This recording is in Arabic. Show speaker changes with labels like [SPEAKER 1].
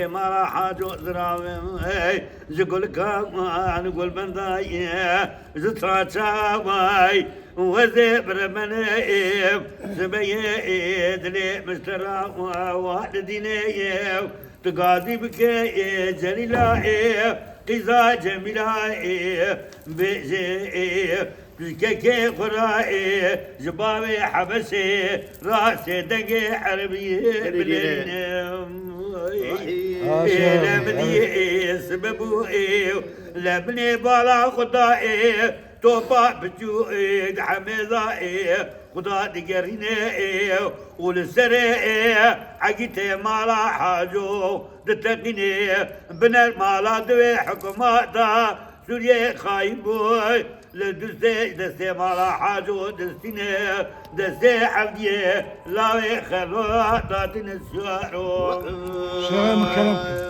[SPEAKER 1] ما حاجو ذراوي زقول كمان نقول بنداي زتراتا واي وزبر منايب زبيد لي مسترا والديني تقاضي بك جليلا قزا جميلا بيجي كيكي قرائي جبابي حبسي راسي دقي حربي بلينم لبني سببو لبني بالا خدائي توبا بجوئي حميضائي خدا دقريني ولسري عقيتي مالا حاجو دتقيني بنا مالا دوي حكوماتا سوريا خايبوي دستي مالا حاجو دستيني دستي عبدي لاوي خلوة داتين السوارو
[SPEAKER 2] شام كلام